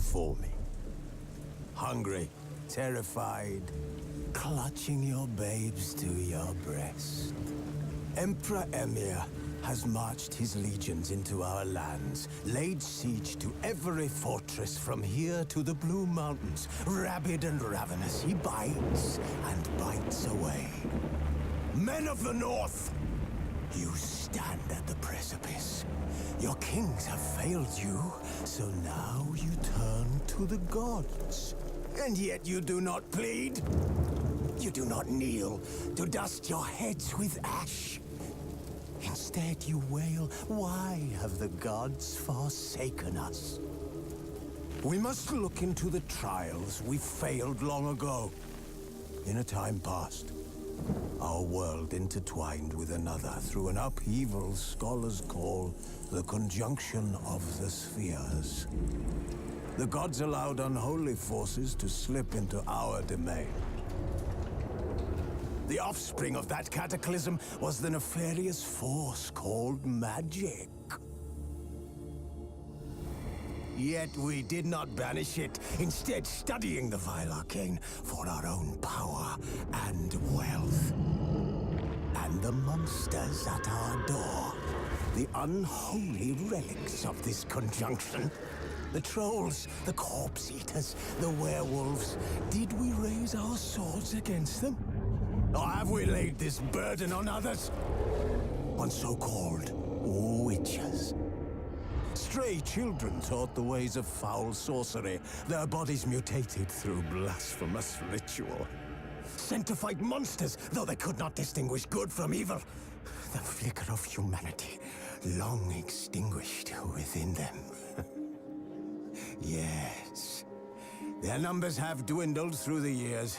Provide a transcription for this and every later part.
before me. Hungry, terrified, clutching your babes to your breast. Emperor Emir has marched his legions into our lands, laid siege to every fortress from here to the Blue Mountains. Rabid and ravenous, he bites and bites away. Men of the North, you stand at the precipice. Your kings have failed you, so now you turn to the gods. And yet you do not plead. You do not kneel to dust your heads with ash. Instead you wail, why have the gods forsaken us? We must look into the trials we failed long ago. In a time past, our world intertwined with another through an upheaval scholars call the conjunction of the spheres. The gods allowed unholy forces to slip into our domain. The offspring of that cataclysm was the nefarious force called magic. Yet we did not banish it, instead studying the vile arcane for our own power and wealth. And the monsters at our door, the unholy relics of this conjunction. The trolls, the corpse eaters, the werewolves. Did we raise our swords against them? Or have we laid this burden on others? On so-called witches. Stray children taught the ways of foul sorcery, their bodies mutated through blasphemous ritual. Sent to fight monsters, though they could not distinguish good from evil. The flicker of humanity, long extinguished within them. Yes, their numbers have dwindled through the years.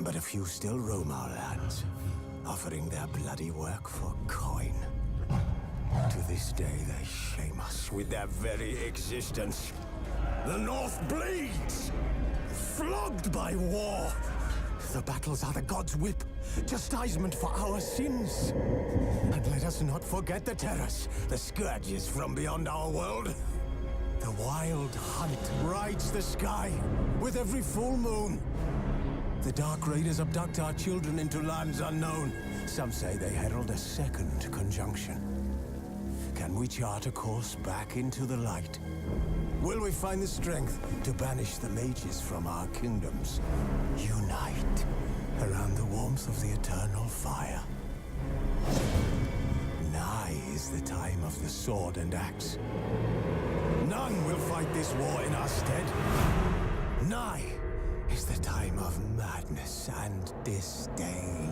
But a few still roam our lands, offering their bloody work for coin. To this day, they shame us with their very existence. The North bleeds, flogged by war. The battles are the gods' whip, chastisement for our sins. And let us not forget the terrors, the scourges from beyond our world. The wild hunt rides the sky with every full moon. The Dark Raiders abduct our children into lands unknown. Some say they herald a second conjunction. Can we chart a course back into the light? Will we find the strength to banish the mages from our kingdoms? Unite around the warmth of the eternal fire. Nigh is the time of the sword and axe. None will fight this war in our stead. Nigh is the time of madness and disdain.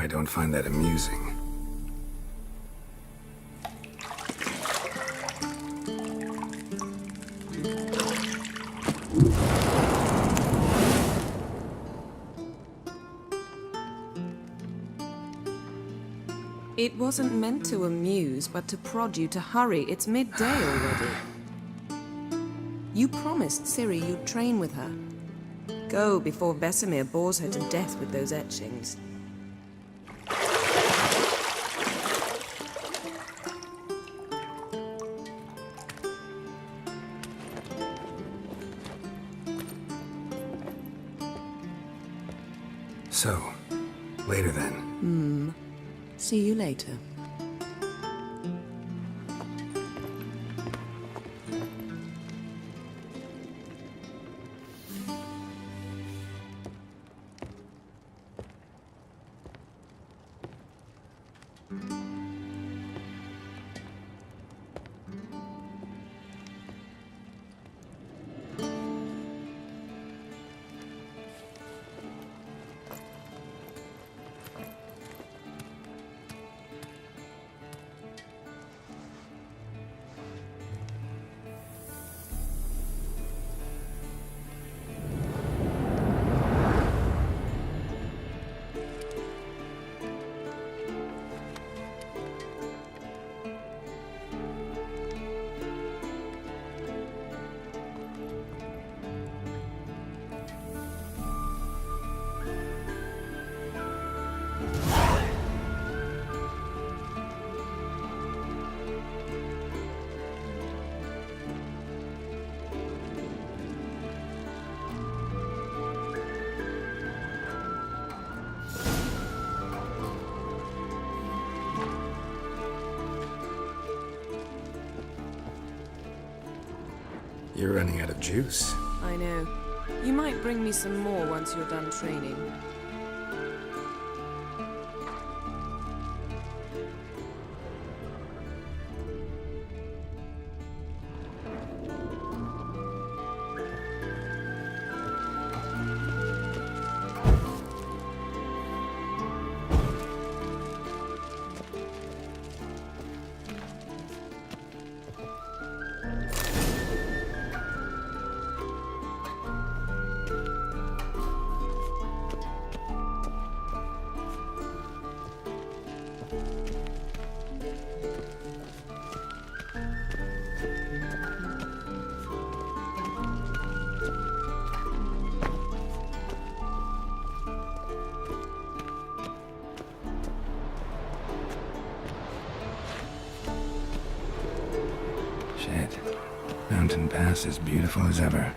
I don't find that amusing. It wasn't meant to amuse, but to prod you to hurry. It's midday already. You promised Ciri you'd train with her. Go before Vesemir bores her to death with those etchings. So, later then. See you later. You're running out of juice. I know. You might bring me some more once you're done training. Shit. Mountain Pass as beautiful as ever.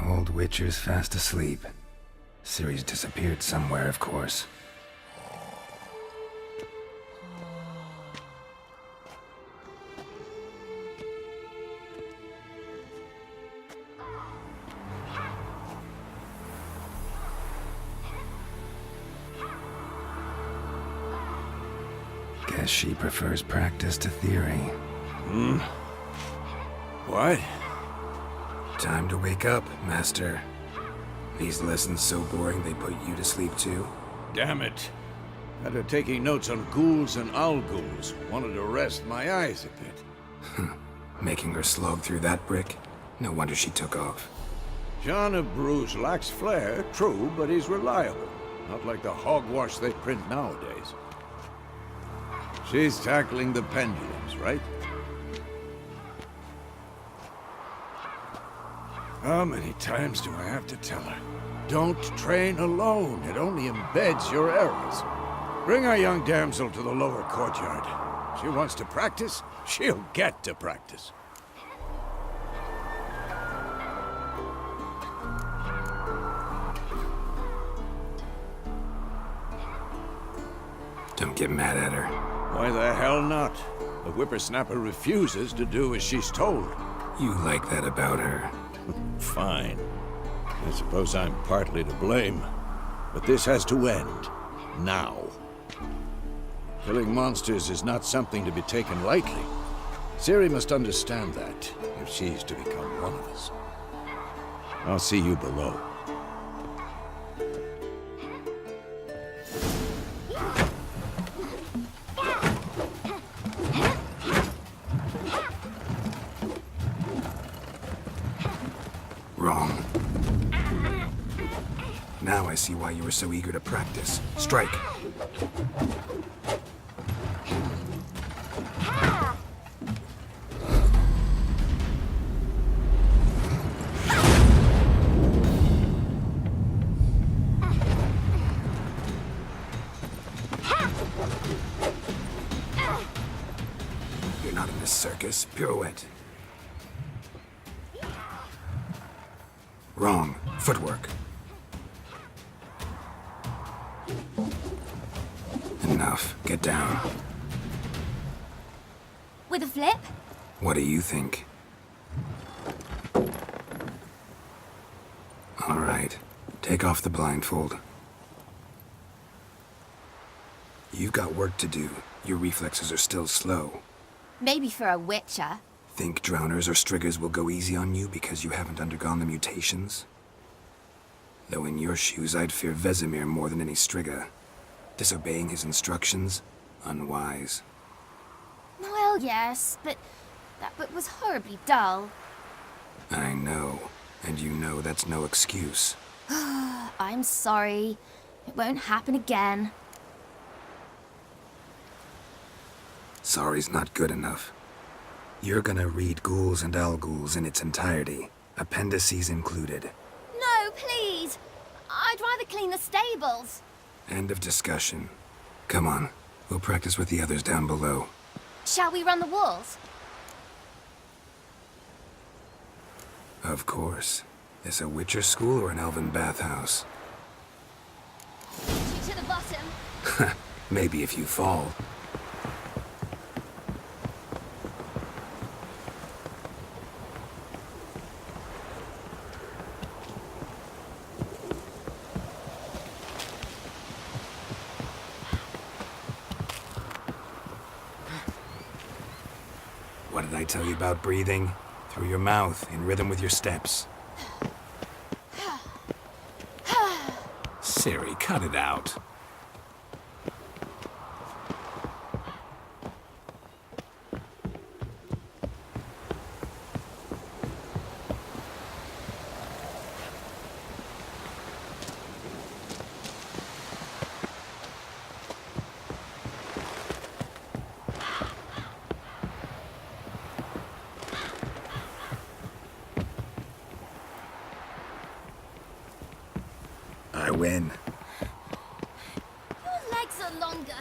Old Witcher's fast asleep. Ciri's disappeared somewhere, of course. Guess she prefers practice to theory. What? Time to wake up, Master. These lessons so boring they put you to sleep too? Damn it. After taking notes on ghouls and owl ghouls, wanted to rest my eyes a bit. Making her slog through that brick? No wonder she took off. John of Bruges lacks flair, true, but he's reliable. Not like the hogwash they print nowadays. She's tackling the pendulums, right? How many times do I have to tell her? Don't train alone. It only embeds your errors. Bring our young damsel to the lower courtyard. She wants to practice, she'll get to practice. Don't get mad at her. Why the hell not? The whippersnapper refuses to do as she's told. You like that about her. Fine. I suppose I'm partly to blame. But this has to end. Now. Killing monsters is not something to be taken lightly. Ciri must understand that, if she's to become one of us. I'll see you below. Wrong. Now I see why you were so eager to practice. Strike. You're not in this circus. Pirouette. Wrong. Footwork. Enough. Get down. With a flip? What do you think? All right. Take off the blindfold. You've got work to do. Your reflexes are still slow. Maybe for a witcher. Think drowners or striggers will go easy on you because you haven't undergone the mutations? Though in your shoes, I'd fear Vesemir more than any strigger. Disobeying his instructions? Unwise. Well, yes, but that book was horribly dull. I know. And you know that's no excuse. I'm sorry. It won't happen again. Sorry's not good enough. You're gonna read Ghouls and Alghouls in its entirety, appendices included. No, please! I'd rather clean the stables. End of discussion. Come on, we'll practice with the others down below. Shall we run the walls? Of course. Is a Witcher school or an elven bathhouse? You to the bottom. Maybe if you fall. What did I tell you about breathing? Through your mouth, in rhythm with your steps. Ciri, cut it out. I win. Your legs are longer.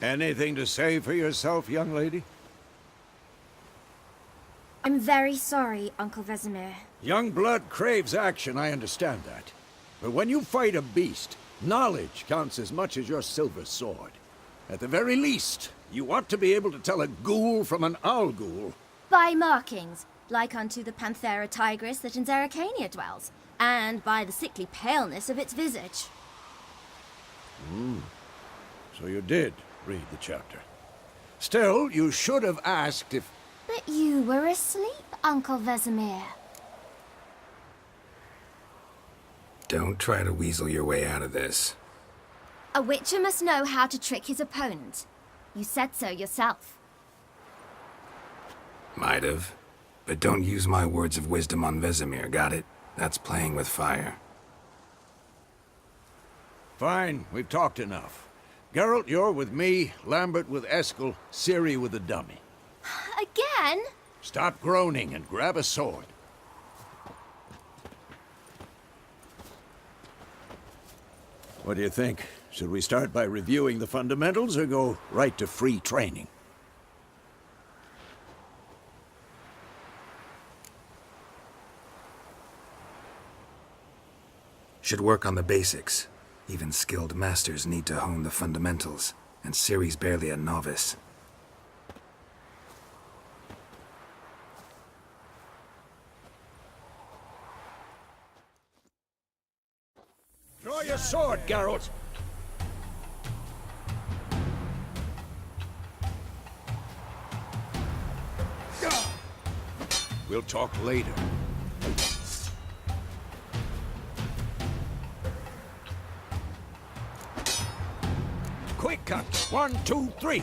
Anything to say for yourself, young lady? I'm very sorry, Uncle Vesemir. Young blood craves action, I understand that. But when you fight a beast, knowledge counts as much as your silver sword. At the very least, you ought to be able to tell a ghoul from an Alghoul. By markings, like unto the Panthera tigris that in Zerrikania dwells, and by the sickly paleness of its visage. So you did read the chapter. Still, you should have asked if... But you were asleep, Uncle Vesemir. Don't try to weasel your way out of this. A witcher must know how to trick his opponent. You said so yourself. Might have. But don't use my words of wisdom on Vesemir, got it? That's playing with fire. Fine, we've talked enough. Geralt, you're with me, Lambert with Eskel, Ciri with the dummy. Again? Stop groaning and grab a sword. What do you think? Should we start by reviewing the fundamentals or go right to free training? Should work on the basics. Even skilled masters need to hone the fundamentals, and Ciri's barely a novice. Draw your sword, Geralt! We'll talk later. Quick cut! 1, 2, 3!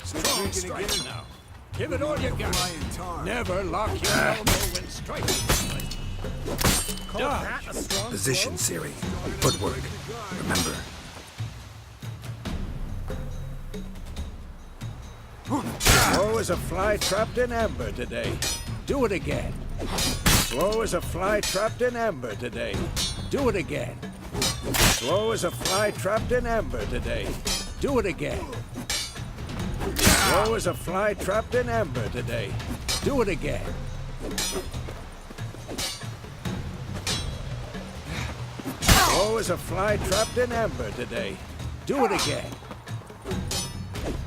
Strong strike now. Give it all you got. Never lock your elbow when striking. Dodge. Position, Ciri. Footwork. Remember. Slow as a fly trapped in amber today. Do it again. Slow as a fly trapped in amber today. Do it again. Slow as a fly trapped in amber today. Do it again. Slow as a fly trapped in amber today. Do it again. Slow as a fly trapped in amber today. Do it again.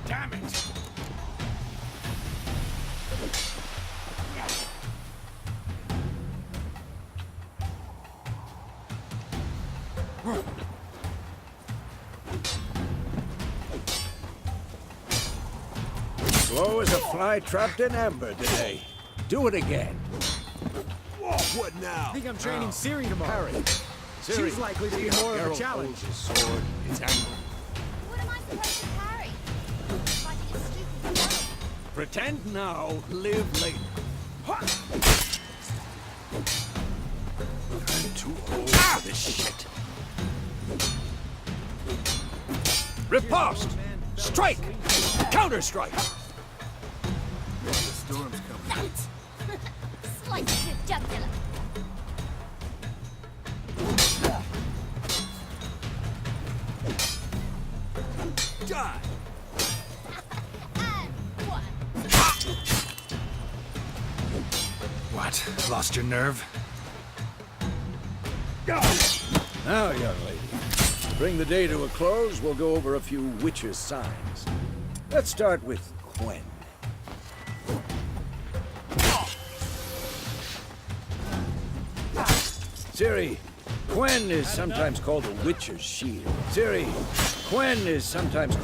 Damn it! Slow as a fly trapped in amber today. Do it again. What now? I think I'm training Ciri tomorrow. Parry. She's likely to be more of a challenge. His sword. It's angry. What am I supposed to parry? Fighting a stupid one. Pretend now, live later. I'm too old for this shit. Riposte! Strike! Counter-strike! The storm's coming. That! Slice his jugular. Die! And one. What? Lost your nerve? Now, young lady, to bring the day to a close, we'll go over a few witches' signs. Let's start with Quen. Ciri, Quen is sometimes called the Witcher's Shield. Ciri, Quen is sometimes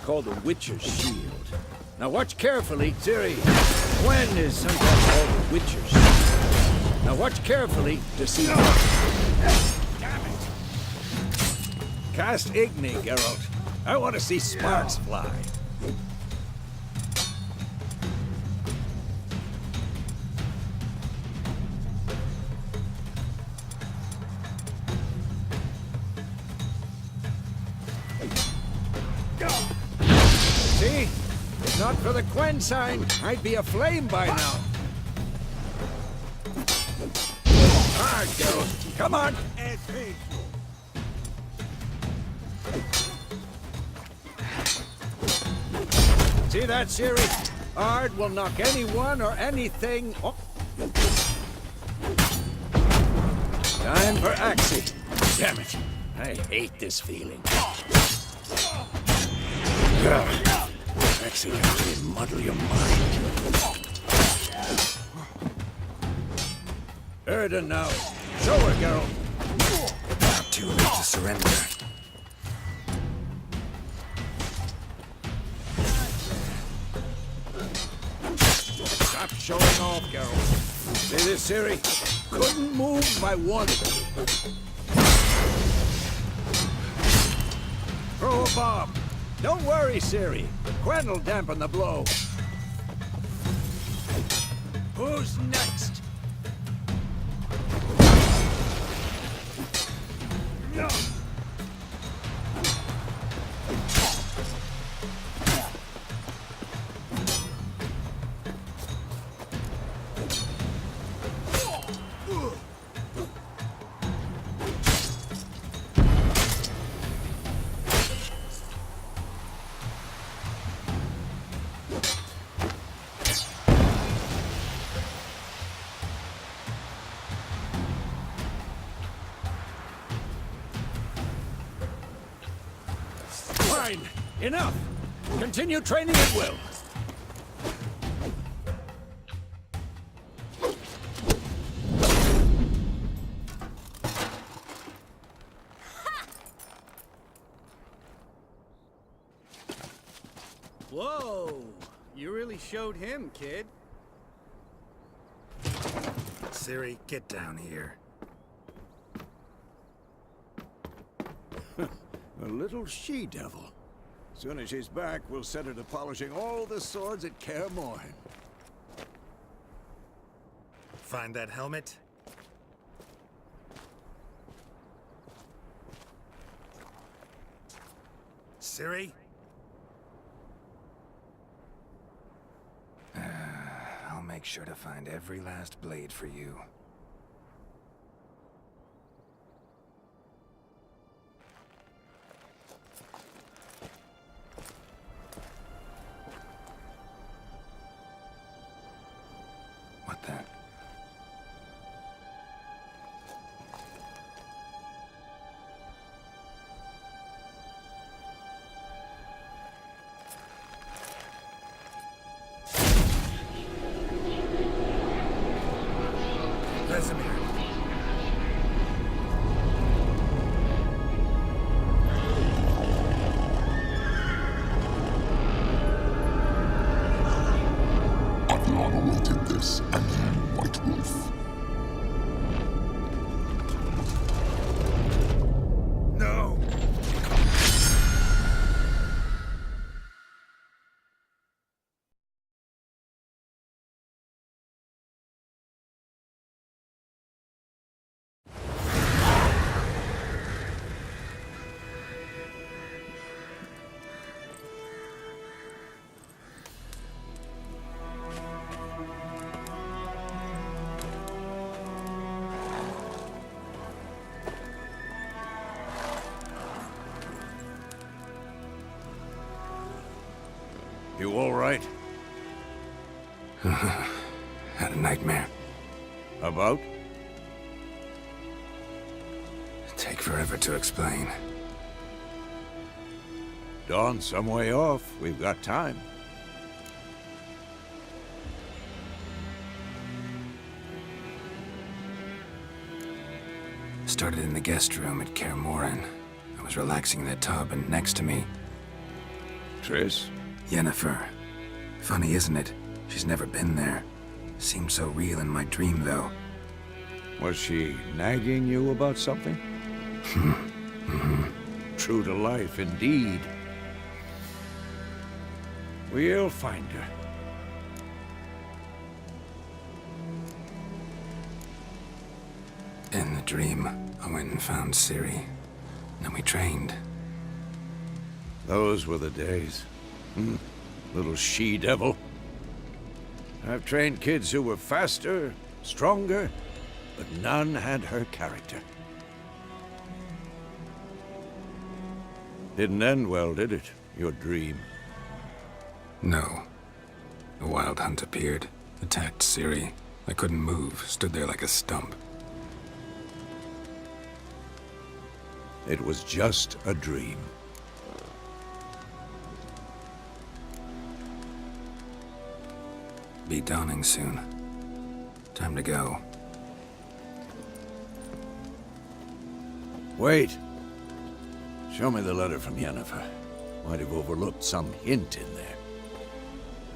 called the Witcher's Shield. Now watch carefully, Ciri. Quen is sometimes called the Witcher's Shield. Now watch carefully to see. Damn it! Cast Igni, Geralt. I want to see sparks fly. See? If not for the Quen sign, I'd be aflame by now. Hard, Geralt. Come on. And painful. See that, Ciri? Ard will knock anyone or anything. Oh. Time for Axie. Damn it. I hate this feeling. Axie can really muddle your mind. Erden now. Show her, Geralt. Not too late to surrender. Stop showing off, Geralt. See this, Ciri? Couldn't move by one. Throw a bomb. Don't worry, Ciri. Gwen'll dampen the blow. Who's next? No. Fine. Enough. Continue training at will. Whoa! You really showed him, kid. Ciri, get down here. A little she-devil. Soon as she's back, we'll set her to polishing all the swords at Kaer Morhen. Find that helmet? Ciri? I'll make sure to find every last blade for you. What the? Vesemir. Adlon awaited this, and you, White Wolf. No! You all right? Had a nightmare. About? Take forever to explain. Dawn's some way off. We've got time. Started in the guest room at Kaer Morhen. I was relaxing in the tub, and next to me, Triss? Yennefer. Funny, isn't it? She's never been there. Seemed so real in my dream, though. Was she nagging you about something? True to life, indeed. We'll find her. In the dream, I went and found Ciri. Then we trained. Those were the days. Little she-devil. I've trained kids who were faster, stronger, but none had her character. Didn't end well, did it? Your dream? No. A wild hunt appeared, attacked Ciri. I couldn't move, stood there like a stump. It was just a dream. Be dawning soon. Time to go. Wait. Show me the letter from Yennefer. Might have overlooked some hint in there.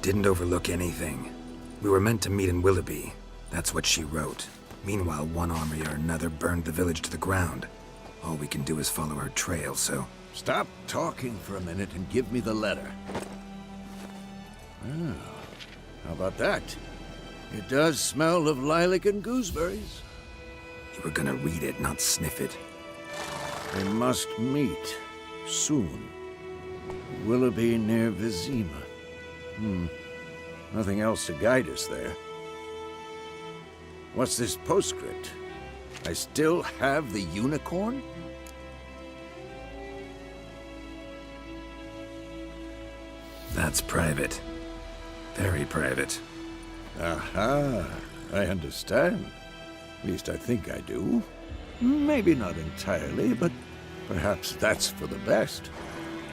Didn't overlook anything. We were meant to meet in Willoughby. That's what she wrote. Meanwhile, one army or another burned the village to the ground. All we can do is follow her trail, so... Stop talking for a minute and give me the letter. Oh, how about that? It does smell of lilac and gooseberries. You were gonna read it, not sniff it. We must meet. Soon. Willoughby near Vizima. Nothing else to guide us there. What's this postscript? I still have the unicorn? That's private. Very private. Aha, I understand. At least I think I do. Maybe not entirely, but perhaps that's for the best.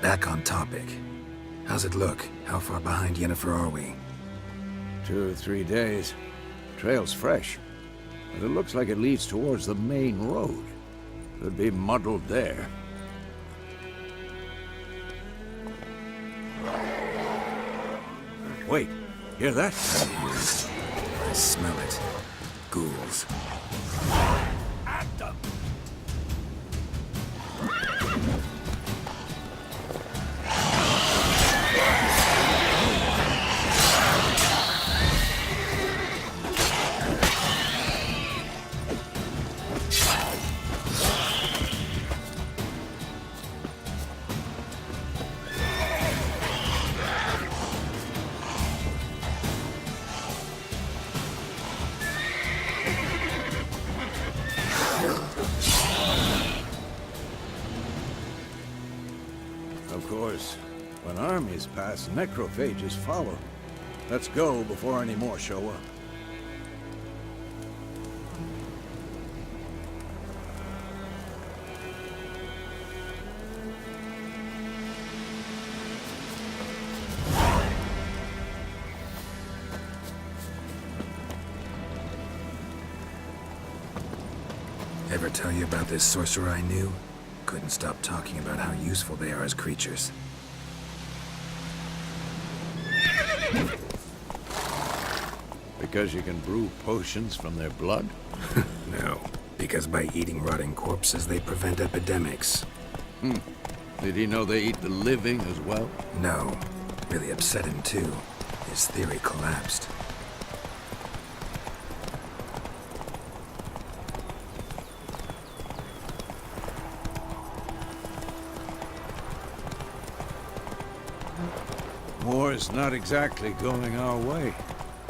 Back on topic. How's it look? How far behind Yennefer are we? 2 or 3 days. Trail's fresh, but it looks like it leads towards the main road. Could be muddled there. Wait, hear that? I smell it. Ghouls. At them! Of course, when armies pass, necrophages follow. Let's go before any more show up. Ever tell you about this sorcerer I knew? Couldn't stop talking about how useful they are as creatures. Because you can brew potions from their blood? No, because by eating rotting corpses, they prevent epidemics. Did he know they eat the living as well? No, really upset him too. His theory collapsed. War's not exactly going our way.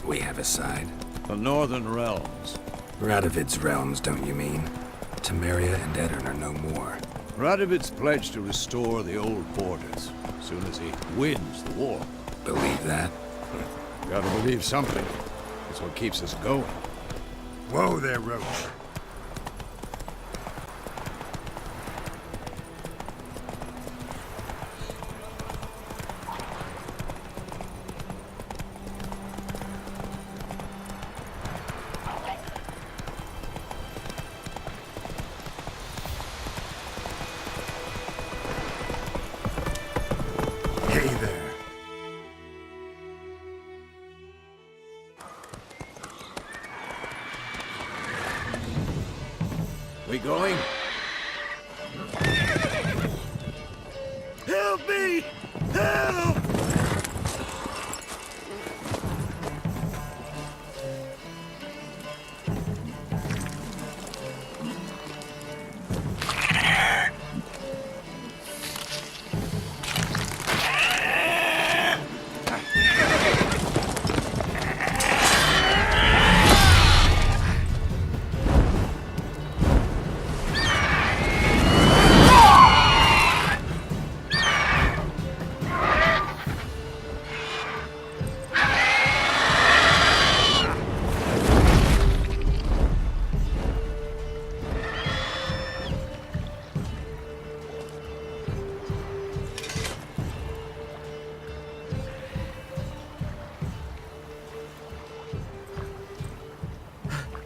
We have a side. The Northern Realms. Radovid's realms, don't you mean? Temeria and Edirn are no more. Radovid's pledged to restore the old borders as soon as he wins the war. Believe that? Gotta believe something. It's what keeps us going. Whoa there, Roach. Hey there. We going? Help me! Help!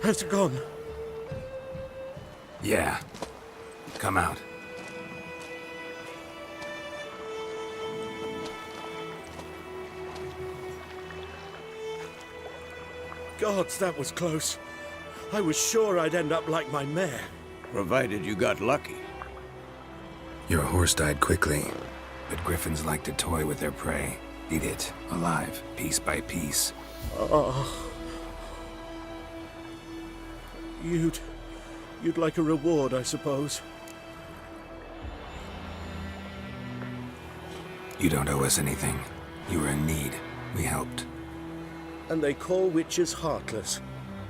Has it gone? Yeah. Come out. Gods, that was close. I was sure I'd end up like my mare. Provided you got lucky. Your horse died quickly, but griffins like to toy with their prey. Eat it, alive, piece by piece. You'd like a reward, I suppose. You don't owe us anything. You were in need. We helped. And they call witches heartless.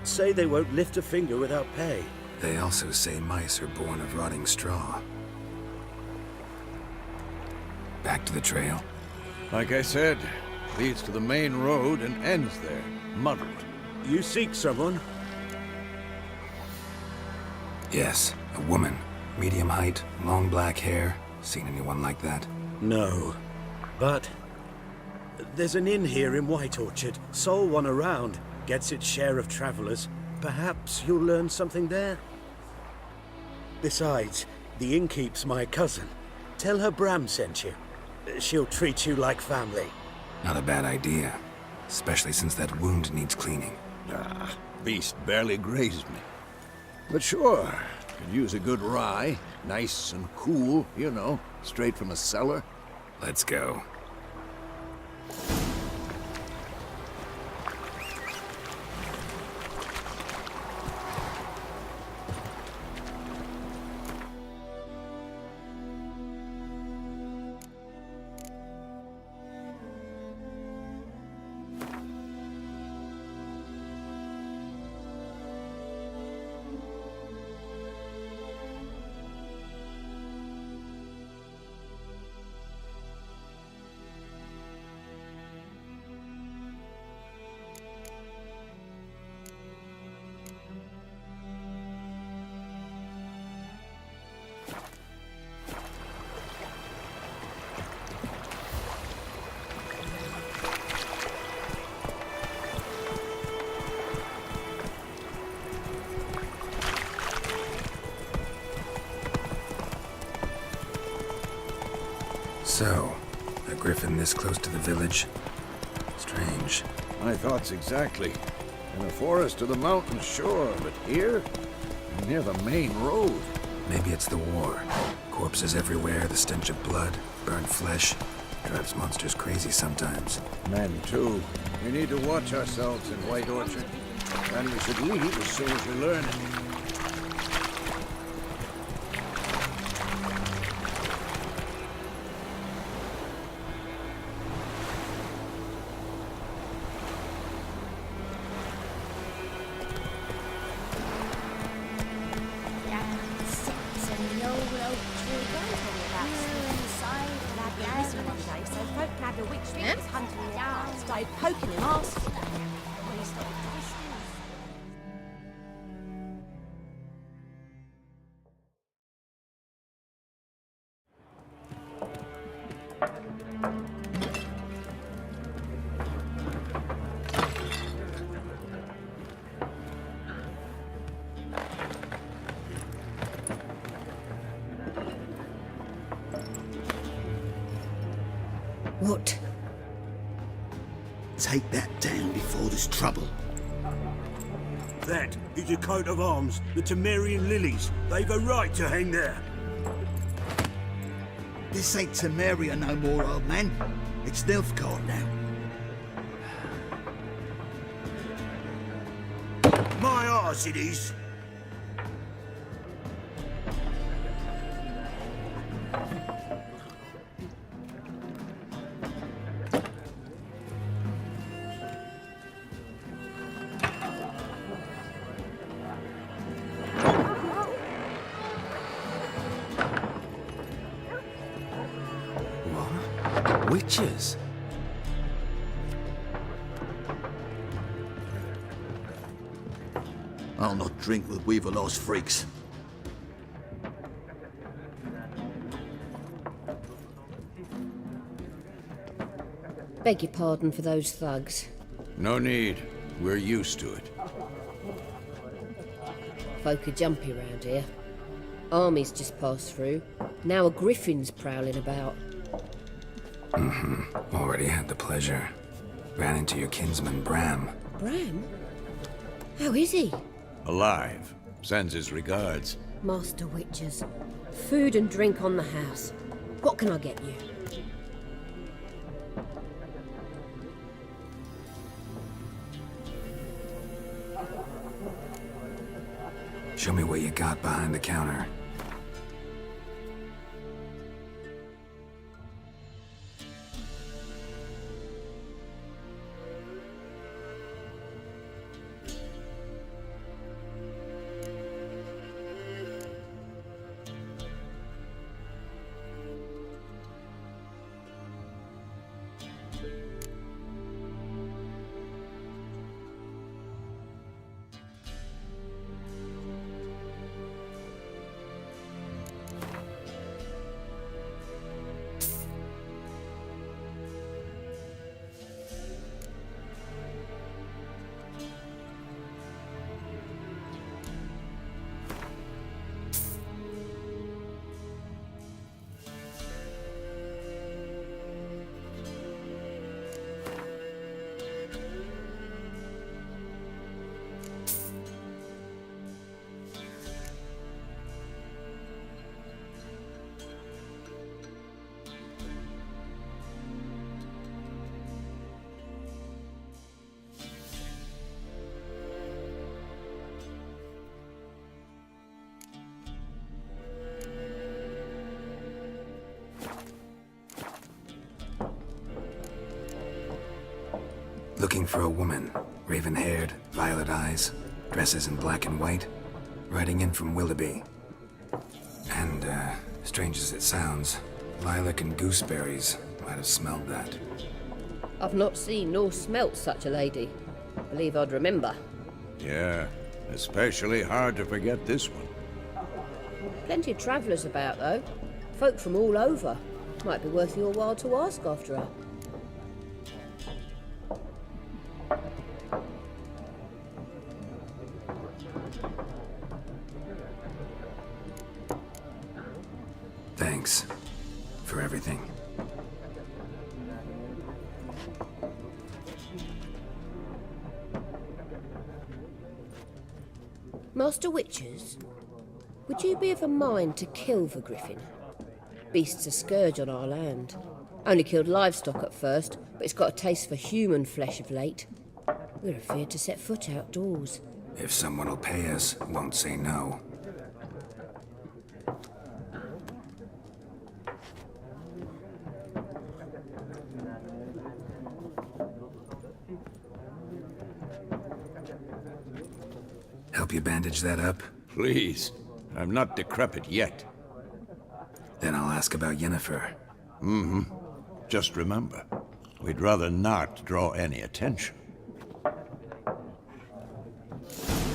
Say they won't lift a finger without pay. They also say mice are born of rotting straw. Back to the trail? Like I said, leads to the main road and ends there, muddled. You seek someone? Yes, a woman. Medium height, long black hair. Seen anyone like that? No. But there's an inn here in White Orchard. Sole one around. Gets its share of travelers. Perhaps you'll learn something there? Besides, the innkeep's my cousin. Tell her Bram sent you. She'll treat you like family. Not a bad idea. Especially since that wound needs cleaning. Ah, beast barely grazed me. But sure, could use a good rye. Nice and cool, you know, straight from a cellar. Let's go. So, a griffin this close to the village? Strange. My thoughts exactly. In the forest or the mountains, sure, but here? Near the main road. Maybe it's the war. Corpses everywhere, the stench of blood, burnt flesh. Drives monsters crazy sometimes. Men, too. We need to watch ourselves in White Orchard. And we should leave as soon as we learn it. Poking him off. What? Take that down before there's trouble. That is a coat of arms, the Temerian lilies. They've a right to hang there. This ain't Temeria no more, old man. It's Nilfgaard now. My arse it is. Witches? I'll not drink with Weaverlaw's freaks. Beg your pardon for those thugs. No need. We're used to it. Folk are jumpy round here. Armies just passed through. Now a griffin's prowling about. Already had the pleasure. Ran into your kinsman, Bram. Bram? How is he? Alive. Sends his regards. Master Witches. Food and drink on the house. What can I get you? Show me what you got behind the counter. Looking for a woman. Raven-haired, violet eyes, dresses in black and white. Riding in from Willoughby. And, strange as it sounds, lilac and gooseberries might have smelled that. I've not seen nor smelt such a lady. Believe I'd remember. Yeah, especially hard to forget this one. Plenty of travellers about, though. Folk from all over. Might be worth your while to ask after her. Thanks for everything. Master Witches, would you be of a mind to kill the griffin? Beast's a scourge on our land. Only killed livestock at first, but it's got a taste for human flesh of late. We're afeard to set foot outdoors. If someone will pay us, won't say no. Help you bandage that up? Please. I'm not decrepit yet. Then I'll ask about Yennefer. Mm-hmm. Just remember, we'd rather not draw any attention.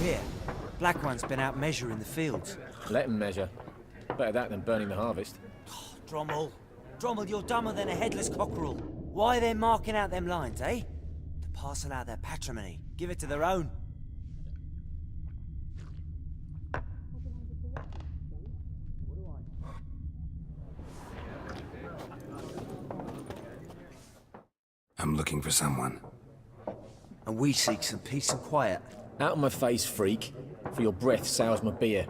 Here, Black One's been out measuring the fields. Let him measure. Better that than burning the harvest. Drommel. Drommel, you're dumber than a headless cockerel. Why are they marking out them lines, eh? To parcel out their patrimony. Give it to their own. I'm looking for someone. And we seek some peace and quiet. Out of my face, freak. For your breath sours my beer.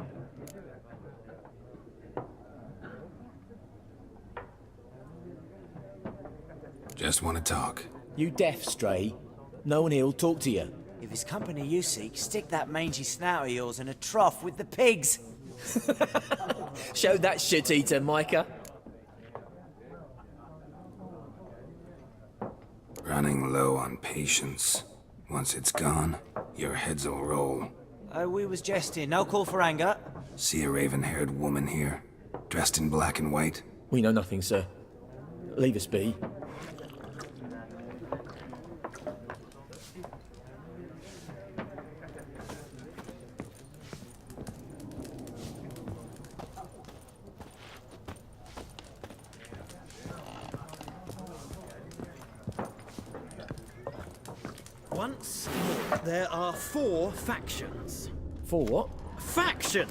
Just want to talk. You deaf, Stray? No one here'll talk to you. If it's company you seek, stick that mangy snout of yours in a trough with the pigs. Show that shit-eater, Micah. Running low on patience. Once it's gone, your heads'll roll. We was jesting. No call for anger. See a raven-haired woman here? Dressed in black and white? We know nothing, sir. Leave us be. Once more, there are 4 factions. 4 what? Faction!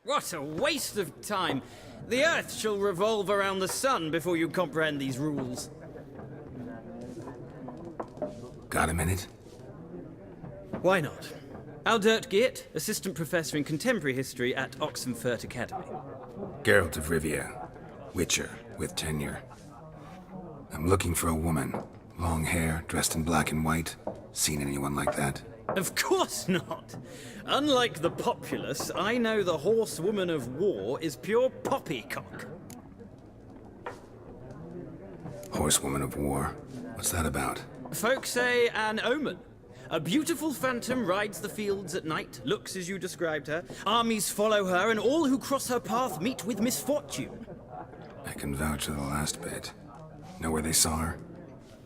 What a waste of time! The Earth shall revolve around the sun before you comprehend these rules. Got a minute? Why not? Aldert Geert, Assistant Professor in Contemporary History at Oxenfurt Academy. Geralt of Rivia, Witcher with tenure. I'm looking for a woman. Long hair, dressed in black and white. Seen anyone like that? Of course not. Unlike the populace, I know the horsewoman of war is pure poppycock. Horsewoman of war? What's that about? Folk say an omen. A beautiful phantom rides the fields at night, looks as you described her. Armies follow her, and all who cross her path meet with misfortune. I can vouch for the last bit. Know where they saw her?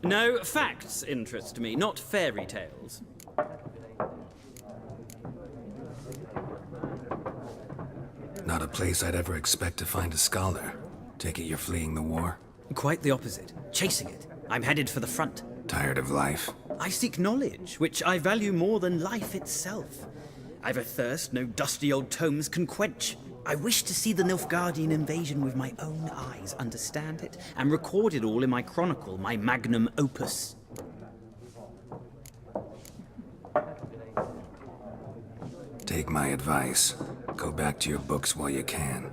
No, facts interest me, not fairy tales. Not a place I'd ever expect to find a scholar. Take it you're fleeing the war? Quite the opposite. Chasing it. I'm headed for the front. Tired of life? I seek knowledge, which I value more than life itself. I've a thirst no dusty old tomes can quench. I wish to see the Nilfgaardian invasion with my own eyes, understand it, and record it all in my chronicle, my magnum opus. Take my advice. Go back to your books while you can.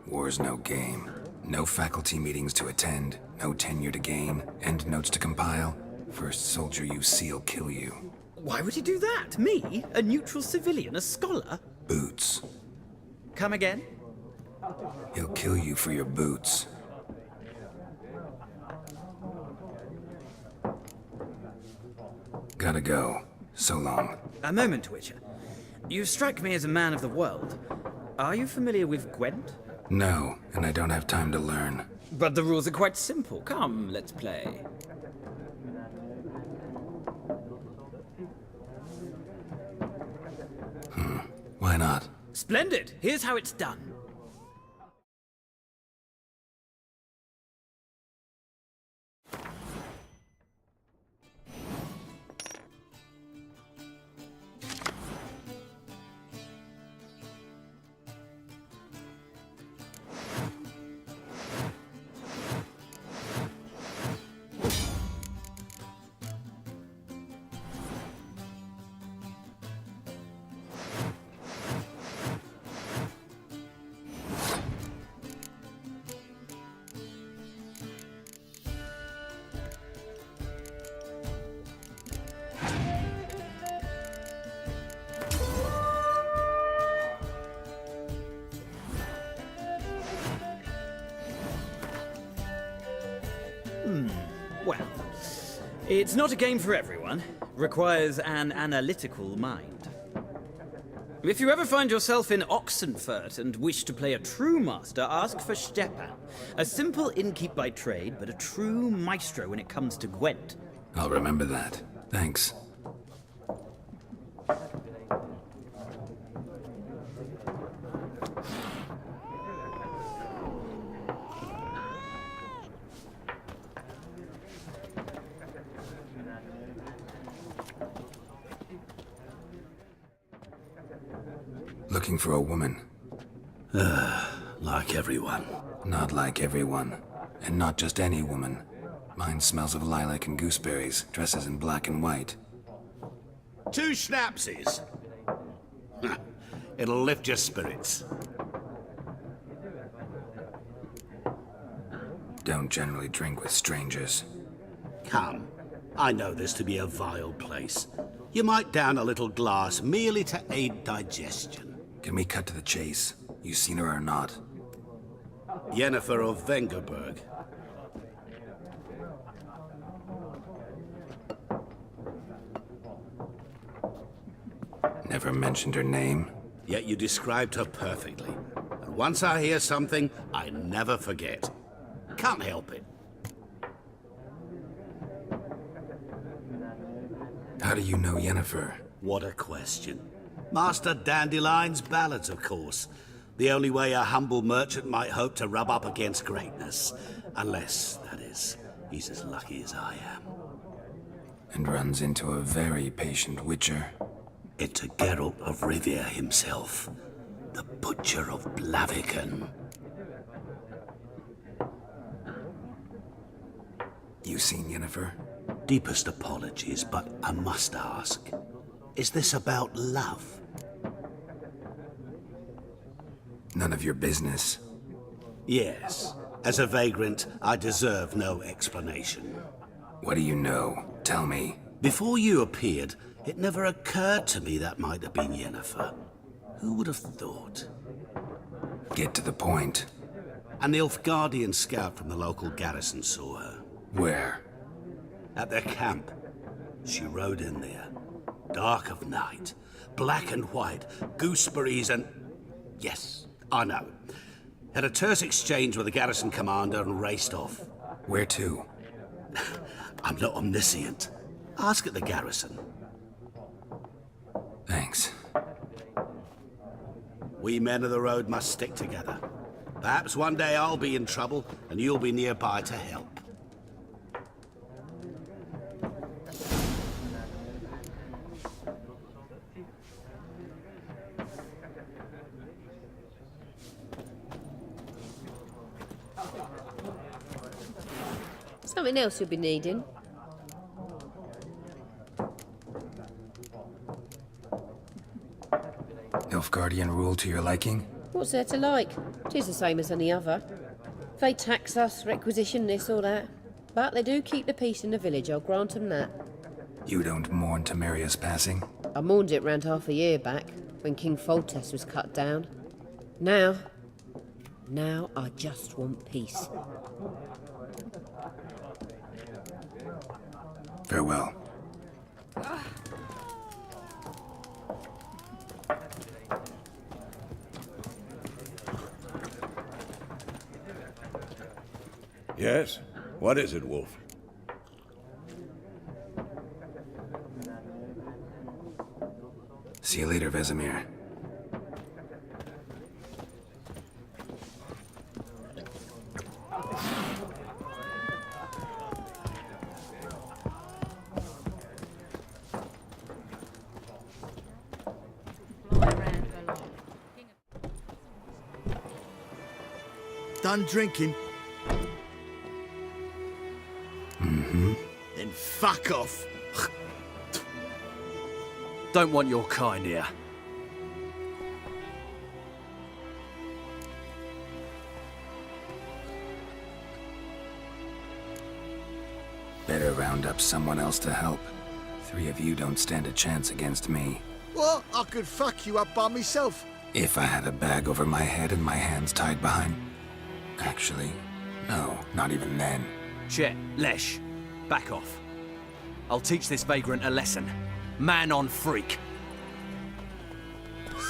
War's no game. No faculty meetings to attend, no tenure to gain, end notes to compile. First soldier you see'll kill you. Why would he do that? Me? A neutral civilian? A scholar? Boots. Come again? He'll kill you for your boots. Gotta go. So long. A moment, Witcher. You strike me as a man of the world. Are you familiar with Gwent? No, and I don't have time to learn. But the rules are quite simple. Come, let's play. Why not? Splendid! Here's how it's done. Well, it's not a game for everyone. Requires an analytical mind. If you ever find yourself in Oxenfurt and wish to play a true master, ask for Stepan. A simple innkeep by trade, but a true maestro when it comes to Gwent. I'll remember that. Thanks. Looking for a woman. Like everyone. Not like everyone. And not just any woman. Mine smells of lilac and gooseberries, dresses in black and white. 2 schnapsies. It'll lift your spirits. Don't generally drink with strangers. Come. I know this to be a vile place. You might down a little glass merely to aid digestion. Can we cut to the chase? You seen her or not? Yennefer of Vengerberg. Never mentioned her name. Yet you described her perfectly. And once I hear something, I never forget. Can't help it. How do you know Yennefer? What a question. Master Dandelion's ballads, of course. The only way a humble merchant might hope to rub up against greatness. Unless, that is, he's as lucky as I am. And runs into a very patient witcher. Into Geralt of Rivia himself. The Butcher of Blaviken. You seen Yennefer? Deepest apologies, but I must ask. Is this about love? None of your business. Yes. As a vagrant, I deserve no explanation. What do you know? Tell me. Before you appeared, it never occurred to me that might have been Yennefer. Who would have thought? Get to the point. An Nilfgaardian scout from the local garrison saw her. Where? At their camp. She rode in there. Dark of night. Black and white. Gooseberries and... Yes, I know. Had a terse exchange with the garrison commander and raced off. Where to? I'm not omniscient. Ask at the garrison. Thanks. We men of the road must stick together. Perhaps one day I'll be in trouble and you'll be nearby to help. Something else you'll be needing. Nilfgaardian rule to your liking? What's there to like? 'Tis the same as any other. They tax us, requisition this or that. But they do keep the peace in the village, I'll grant 'em that. You don't mourn Temeria's passing? I mourned it round half a year back, when King Foltest was cut down. Now I just want peace. Farewell. Yes? What is it, Wolf? See you later, Vesemir. Done drinking? Mm-hmm. Then fuck off. Don't want your kind here. Better round up someone else to help. 3 of you don't stand a chance against me. What? I could fuck you up by myself. If I had a bag over my head and my hands tied behind... Actually, no, not even then. Chet, Lesh, back off. I'll teach this vagrant a lesson. Man on freak. Don't